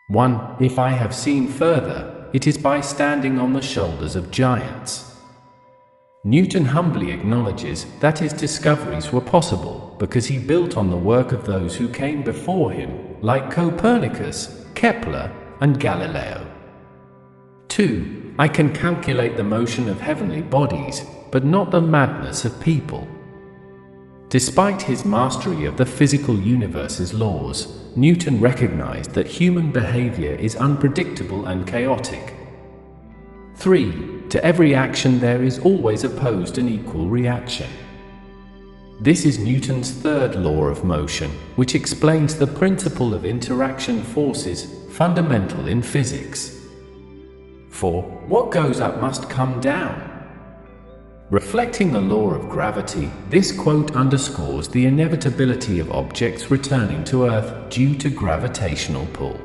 1. If I have seen further, it is by standing on the shoulders of giants. Newton humbly acknowledges that his discoveries were possible because he built on the work of those who came before him, like Copernicus, Kepler, and Galileo. 2. I can calculate the motion of heavenly bodies, but not the madness of people. Despite his mastery of the physical universe's laws, Newton recognized that human behavior is unpredictable and chaotic. 3. To every action there is always opposed and equal reaction. This is Newton's third law of motion, which explains the principle of interaction forces, fundamental in physics. 4. What goes up must come down. Reflecting the law of gravity, this quote underscores the inevitability of objects returning to Earth due to gravitational pull.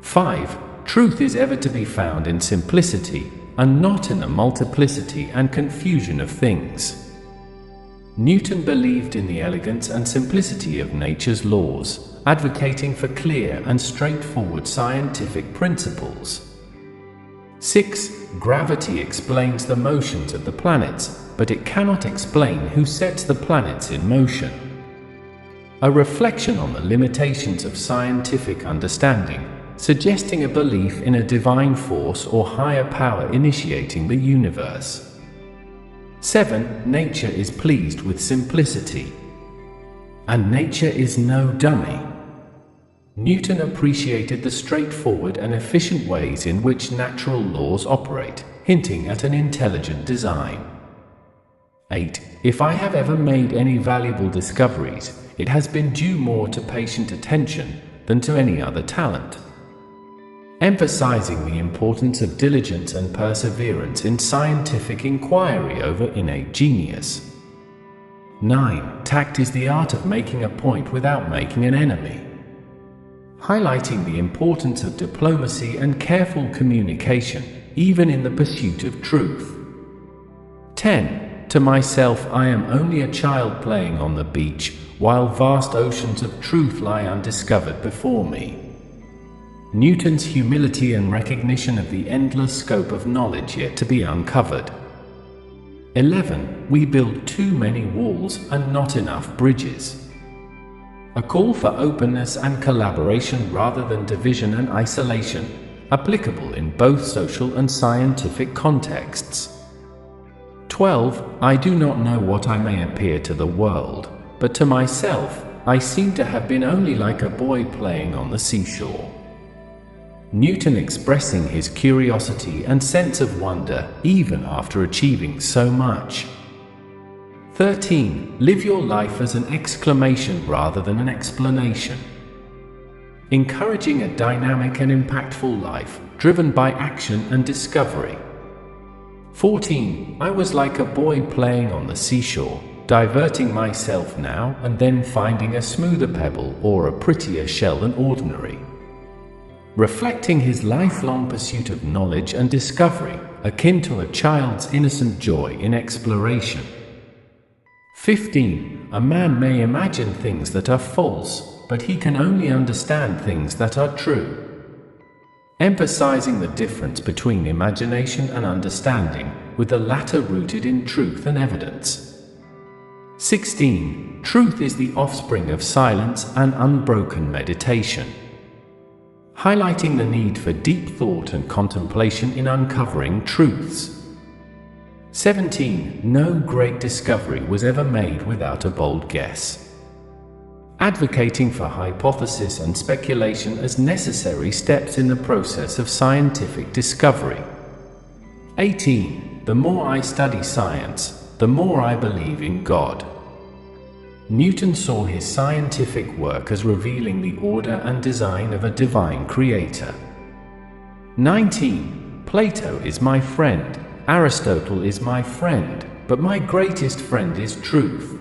5. Truth is ever to be found in simplicity, and not in the multiplicity and confusion of things. Newton believed in the elegance and simplicity of nature's laws, advocating for clear and straightforward scientific principles. 6. Gravity explains the motions of the planets, but it cannot explain who sets the planets in motion. A reflection on the limitations of scientific understanding, suggesting a belief in a divine force or higher power initiating the universe. 7. Nature is pleased with simplicity. And nature is no dummy. Newton appreciated the straightforward and efficient ways in which natural laws operate, hinting at an intelligent design. 8. If I have ever made any valuable discoveries, it has been due more to patient attention than to any other talent. Emphasizing the importance of diligence and perseverance in scientific inquiry over innate genius. 9. Tact is the art of making a point without making an enemy. Highlighting the importance of diplomacy and careful communication, even in the pursuit of truth. 10. To myself I am only a child playing on the beach, while vast oceans of truth lie undiscovered before me. Newton's humility and recognition of the endless scope of knowledge yet to be uncovered. 11. We build too many walls and not enough bridges. A call for openness and collaboration rather than division and isolation, applicable in both social and scientific contexts. 12. I do not know what I may appear to the world, but to myself, I seem to have been only like a boy playing on the seashore. Newton expressing his curiosity and sense of wonder even after achieving so much. 13. Live your life as an exclamation rather than an explanation. Encouraging a dynamic and impactful life, driven by action and discovery. 14. I was like a boy playing on the seashore, diverting myself now and then finding a smoother pebble or a prettier shell than ordinary. Reflecting his lifelong pursuit of knowledge and discovery, akin to a child's innocent joy in exploration. 15. A man may imagine things that are false, but he can only understand things that are true. Emphasizing the difference between imagination and understanding, with the latter rooted in truth and evidence. 16. Truth is the offspring of silence and unbroken meditation. Highlighting the need for deep thought and contemplation in uncovering truths. 17. No great discovery was ever made without a bold guess. Advocating for hypothesis and speculation as necessary steps in the process of scientific discovery. 18. The more I study science, the more I believe in God. Newton saw his scientific work as revealing the order and design of a divine creator. 19. Plato is my friend, Aristotle is my friend, but my greatest friend is truth.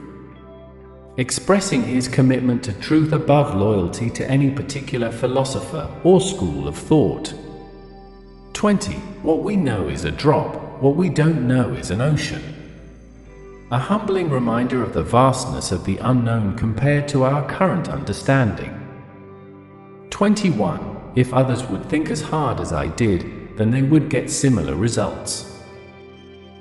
Expressing his commitment to truth above loyalty to any particular philosopher or school of thought. 20. What we know is a drop, what we don't know is an ocean. A humbling reminder of the vastness of the unknown compared to our current understanding. 21. if others would think as hard as I did, then they would get similar results.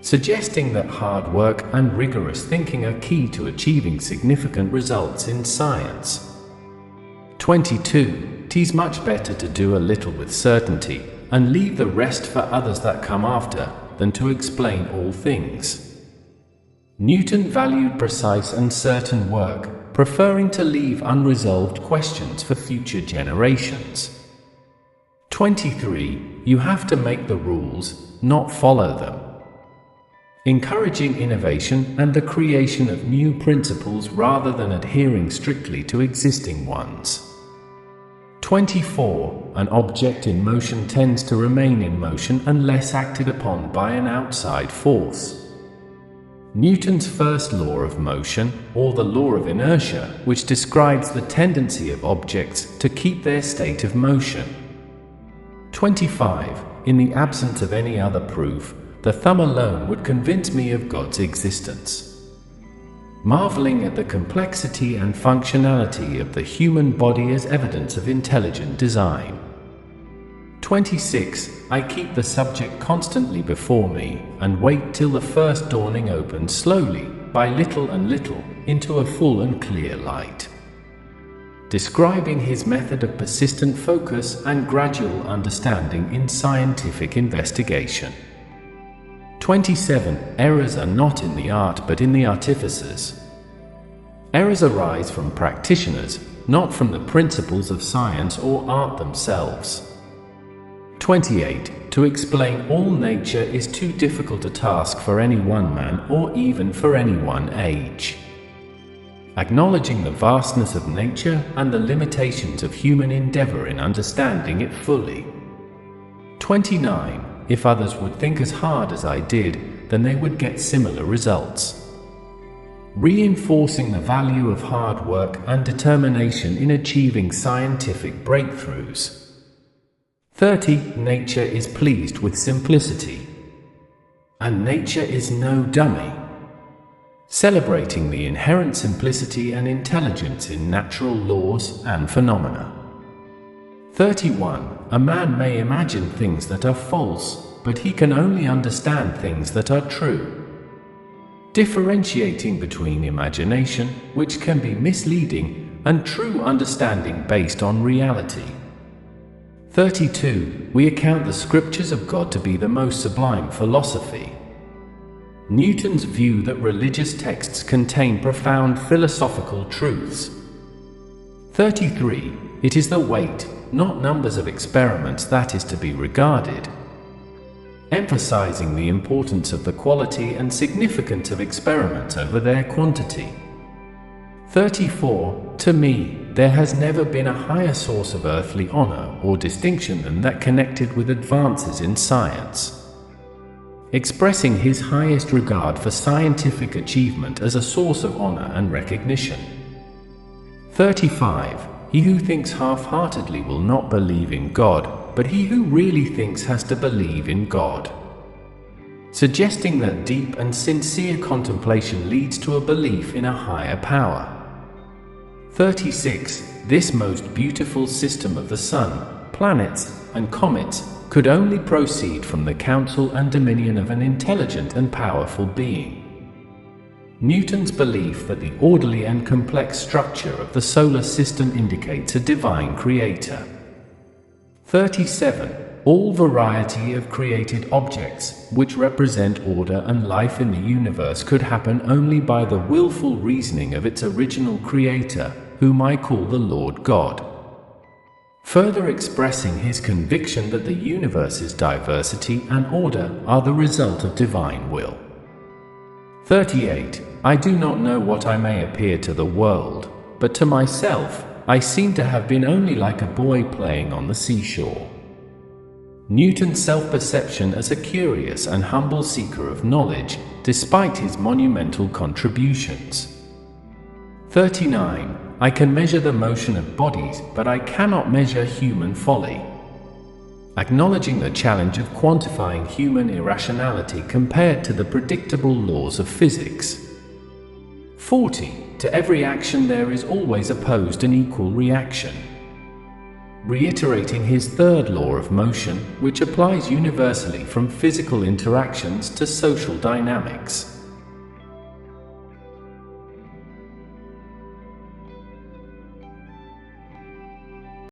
Suggesting that hard work and rigorous thinking are key to achieving significant results in science. 22. 'Tis much better to do a little with certainty, and leave the rest for others that come after, than to explain all things. Newton valued precise and certain work, preferring to leave unresolved questions for future generations. 23. You have to make the rules, not follow them. Encouraging innovation and the creation of new principles rather than adhering strictly to existing ones. 24. An object in motion tends to remain in motion unless acted upon by an outside force. Newton's first law of motion, or the law of inertia, which describes the tendency of objects to keep their state of motion. 25. In the absence of any other proof, the thumb alone would convince me of God's existence. Marveling at the complexity and functionality of the human body as evidence of intelligent design. 26. I keep the subject constantly before me, and wait till the first dawning opens slowly, by little and little, into a full and clear light. Describing his method of persistent focus and gradual understanding in scientific investigation. 27. Errors are not in the art but in the artificers. Errors arise from practitioners, not from the principles of science or art themselves. 28. To explain all nature is too difficult a task for any one man or even for any one age. Acknowledging the vastness of nature and the limitations of human endeavor in understanding it fully. 29. If others would think as hard as I did, then they would get similar results. Reinforcing the value of hard work and determination in achieving scientific breakthroughs. 30. Nature is pleased with simplicity. And nature is no dummy. Celebrating the inherent simplicity and intelligence in natural laws and phenomena. 31. A man may imagine things that are false, but he can only understand things that are true. Differentiating between imagination, which can be misleading, and true understanding based on reality. 32. We account the scriptures of God to be the most sublime philosophy. Newton's view that religious texts contain profound philosophical truths. 33. It is the weight, not numbers of experiments that is to be regarded. Emphasizing the importance of the quality and significance of experiments over their quantity. 34. To me, there has never been a higher source of earthly honor or distinction than that connected with advances in science. Expressing his highest regard for scientific achievement as a source of honor and recognition. 35. He who thinks half-heartedly will not believe in God, but he who really thinks has to believe in God. Suggesting that deep and sincere contemplation leads to a belief in a higher power. 36. This most beautiful system of the sun, planets, and comets could only proceed from the counsel and dominion of an intelligent and powerful being. Newton's belief that the orderly and complex structure of the solar system indicates a divine creator. 37. All variety of created objects, which represent order and life in the universe, could happen only by the willful reasoning of its original creator, whom I call the Lord God. Further expressing his conviction that the universe's diversity and order are the result of divine will. 38. I do not know what I may appear to the world, but to myself, I seem to have been only like a boy playing on the seashore. Newton's self-perception as a curious and humble seeker of knowledge, despite his monumental contributions. 39. I can measure the motion of bodies, but I cannot measure human folly. Acknowledging the challenge of quantifying human irrationality compared to the predictable laws of physics. 40. To every action there is always opposed an equal reaction. reiterating his third law of motion, which applies universally from physical interactions to social dynamics.